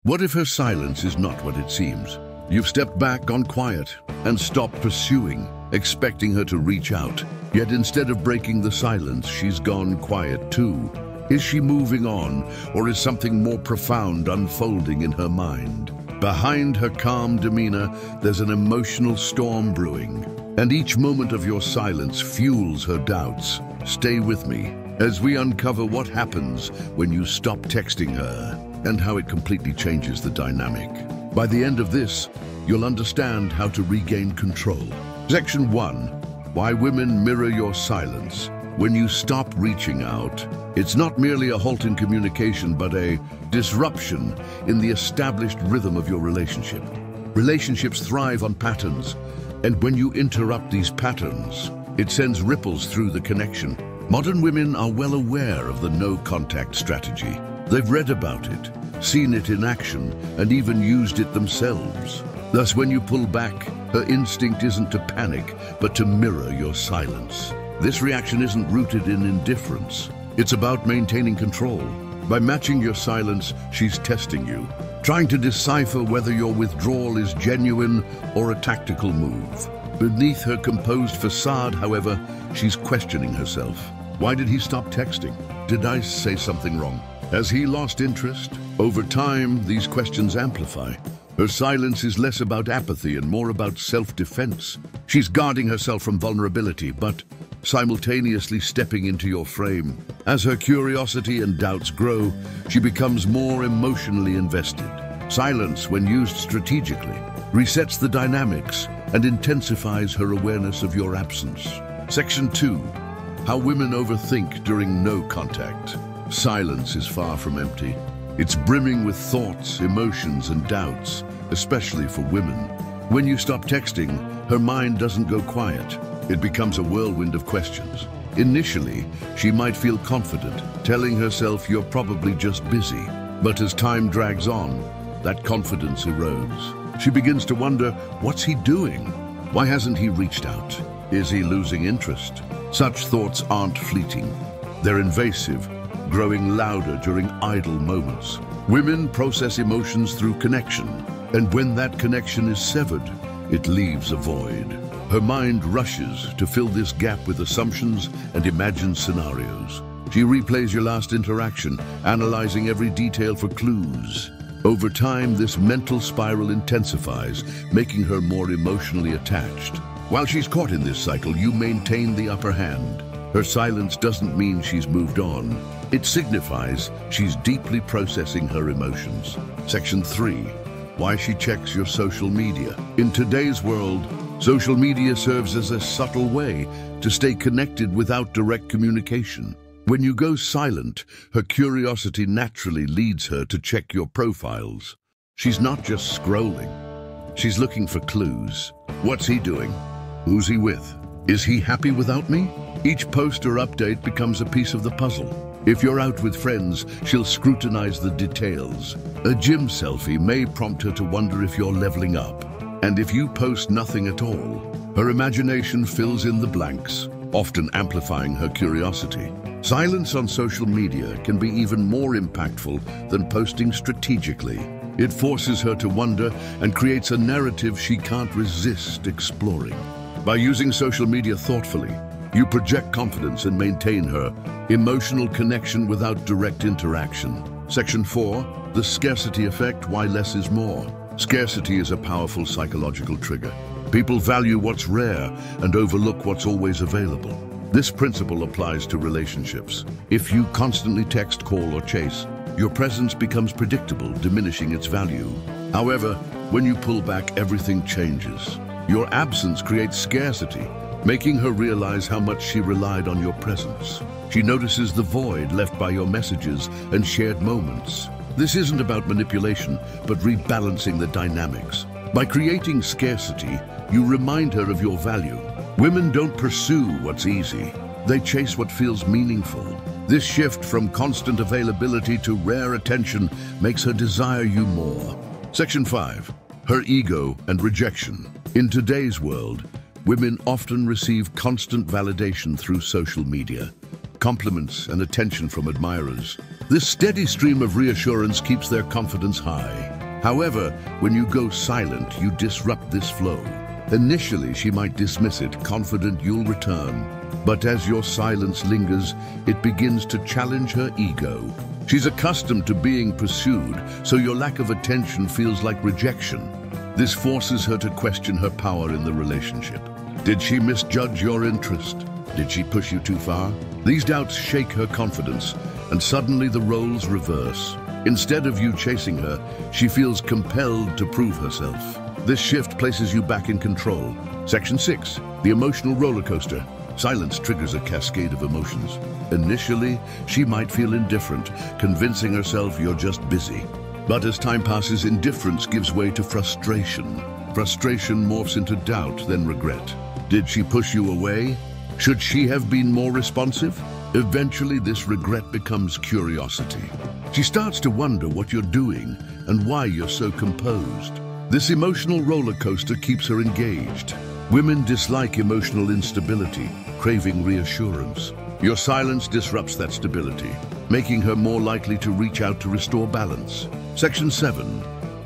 What if her silence is not what it seems? You've stepped back, gone quiet, and stopped pursuing, expecting her to reach out. Yet instead of breaking the silence, she's gone quiet too. Is she moving on, or is something more profound unfolding in her mind? Behind her calm demeanor, there's an emotional storm brewing, and each moment of your silence fuels her doubts. Stay with me as we uncover what happens when you stop texting her and how it completely changes the dynamic. By the end of this, you'll understand how to regain control. Section 1. Why women mirror your silence. When you stop reaching out, it's not merely a halt in communication, but a disruption in the established rhythm of your relationship. Relationships thrive on patterns, and when you interrupt these patterns, it sends ripples through the connection. Modern women are well aware of the no-contact strategy. They've read about it, seen it in action, and even used it themselves. Thus, when you pull back, her instinct isn't to panic, but to mirror your silence. This reaction isn't rooted in indifference. It's about maintaining control. By matching your silence, she's testing you, trying to decipher whether your withdrawal is genuine or a tactical move. Beneath her composed facade, however, she's questioning herself. Why did he stop texting? Did I say something wrong? Has he lost interest? Over time, these questions amplify. Her silence is less about apathy and more about self-defense. She's guarding herself from vulnerability, but simultaneously stepping into your frame. As her curiosity and doubts grow, she becomes more emotionally invested. Silence, when used strategically, resets the dynamics and intensifies her awareness of your absence. Section 2. How women overthink during no contact. Silence is far from empty. It's brimming with thoughts, emotions, and doubts, especially for women. When you stop texting, her mind doesn't go quiet. It becomes a whirlwind of questions. Initially, she might feel confident, telling herself you're probably just busy. But as time drags on, that confidence erodes. She begins to wonder, what's he doing? Why hasn't he reached out? Is he losing interest? Such thoughts aren't fleeting. They're invasive, growing louder during idle moments. Women process emotions through connection, and when that connection is severed, it leaves a void. Her mind rushes to fill this gap with assumptions and imagined scenarios. She replays your last interaction, analyzing every detail for clues. Over time, this mental spiral intensifies, making her more emotionally attached. While she's caught in this cycle, you maintain the upper hand. Her silence doesn't mean she's moved on. It signifies she's deeply processing her emotions. Section 3. Why she checks your social media. In today's world, social media serves as a subtle way to stay connected without direct communication. When you go silent, her curiosity naturally leads her to check your profiles. She's not just scrolling. She's looking for clues. What's he doing? Who's he with? Is he happy without me? Each post or update becomes a piece of the puzzle. If you're out with friends, she'll scrutinize the details. A gym selfie may prompt her to wonder if you're leveling up. And if you post nothing at all, her imagination fills in the blanks, often amplifying her curiosity. Silence on social media can be even more impactful than posting strategically. It forces her to wonder and creates a narrative she can't resist exploring. By using social media thoughtfully, you project confidence and maintain her emotional connection without direct interaction. Section 4. The scarcity effect, why less is more. Scarcity is a powerful psychological trigger. People value what's rare and overlook what's always available. This principle applies to relationships. If you constantly text, call, or chase, your presence becomes predictable, diminishing its value. However, when you pull back, everything changes. Your absence creates scarcity, making her realize how much she relied on your presence. She notices the void left by your messages and shared moments. This isn't about manipulation, but rebalancing the dynamics. By creating scarcity, you remind her of your value. Women don't pursue what's easy. They chase what feels meaningful. This shift from constant availability to rare attention makes her desire you more. Section 5. Her ego and rejection. In today's world, women often receive constant validation through social media, compliments and attention from admirers. This steady stream of reassurance keeps their confidence high. However, when you go silent, you disrupt this flow. Initially, she might dismiss it, confident you'll return. But as your silence lingers, it begins to challenge her ego. She's accustomed to being pursued, so your lack of attention feels like rejection. This forces her to question her power in the relationship. Did she misjudge your interest? Did she push you too far? These doubts shake her confidence, and suddenly the roles reverse. Instead of you chasing her, she feels compelled to prove herself. This shift places you back in control. Section 6, the emotional roller coaster. Silence triggers a cascade of emotions. Initially, she might feel indifferent, convincing herself you're just busy. But as time passes, indifference gives way to frustration. Frustration morphs into doubt, then regret. Did she push you away? Should she have been more responsive? Eventually, this regret becomes curiosity. She starts to wonder what you're doing and why you're so composed. This emotional roller coaster keeps her engaged. Women dislike emotional instability, craving reassurance. Your silence disrupts that stability, making her more likely to reach out to restore balance. Section 7.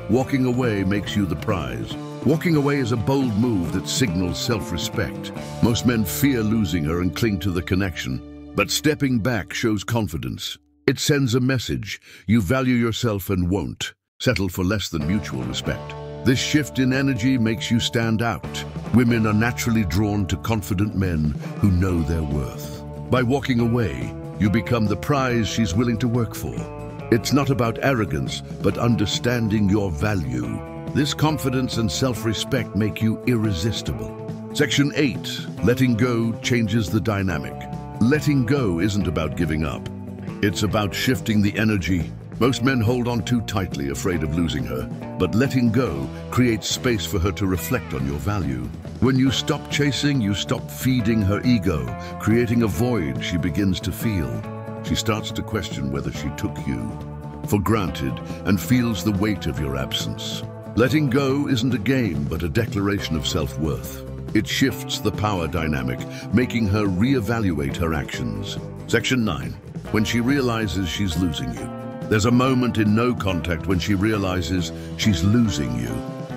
Walking away makes you the prize. Walking away is a bold move that signals self-respect. Most men fear losing her and cling to the connection, but stepping back shows confidence. It sends a message: you value yourself and won't settle for less than mutual respect. This shift in energy makes you stand out. Women are naturally drawn to confident men who know their worth. By walking away, you become the prize she's willing to work for. It's not about arrogance, but understanding your value. This confidence and self-respect make you irresistible. Section 8. Letting go changes the dynamic. Letting go isn't about giving up. It's about shifting the energy. Most men hold on too tightly, afraid of losing her. But letting go creates space for her to reflect on your value. When you stop chasing, you stop feeding her ego, creating a void she begins to feel. She starts to question whether she took you for granted and feels the weight of your absence. Letting go isn't a game, but a declaration of self-worth. It shifts the power dynamic, making her reevaluate her actions. Section 9. When she realizes she's losing you. There's a moment in no contact when she realizes she's losing you.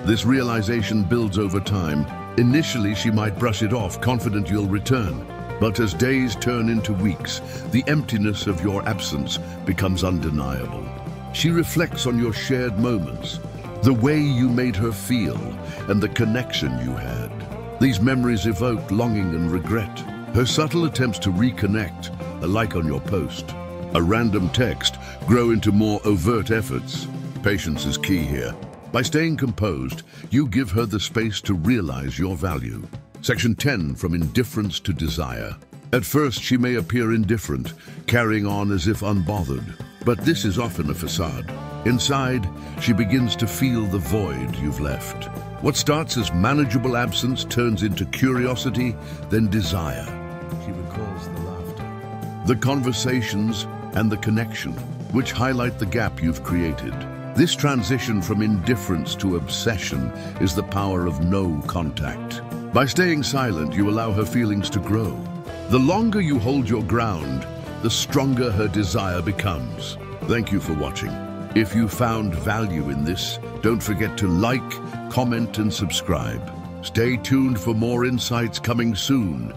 This realization builds over time. Initially, she might brush it off, confident you'll return. But as days turn into weeks, the emptiness of your absence becomes undeniable. She reflects on your shared moments, the way you made her feel, and the connection you had. These memories evoke longing and regret. Her subtle attempts to reconnect, a like on your post, a random text, grow into more overt efforts. Patience is key here. By staying composed, you give her the space to realize your value. Section 10, from indifference to desire. At first, she may appear indifferent, carrying on as if unbothered. But this is often a facade. Inside, she begins to feel the void you've left. What starts as manageable absence turns into curiosity, then desire. She recalls the laughter, the conversations, and the connection, which highlight the gap you've created. This transition from indifference to obsession is the power of no contact. By staying silent, you allow her feelings to grow. The longer you hold your ground, the stronger her desire becomes. Thank you for watching. If you found value in this, don't forget to like, comment, and subscribe. Stay tuned for more insights coming soon.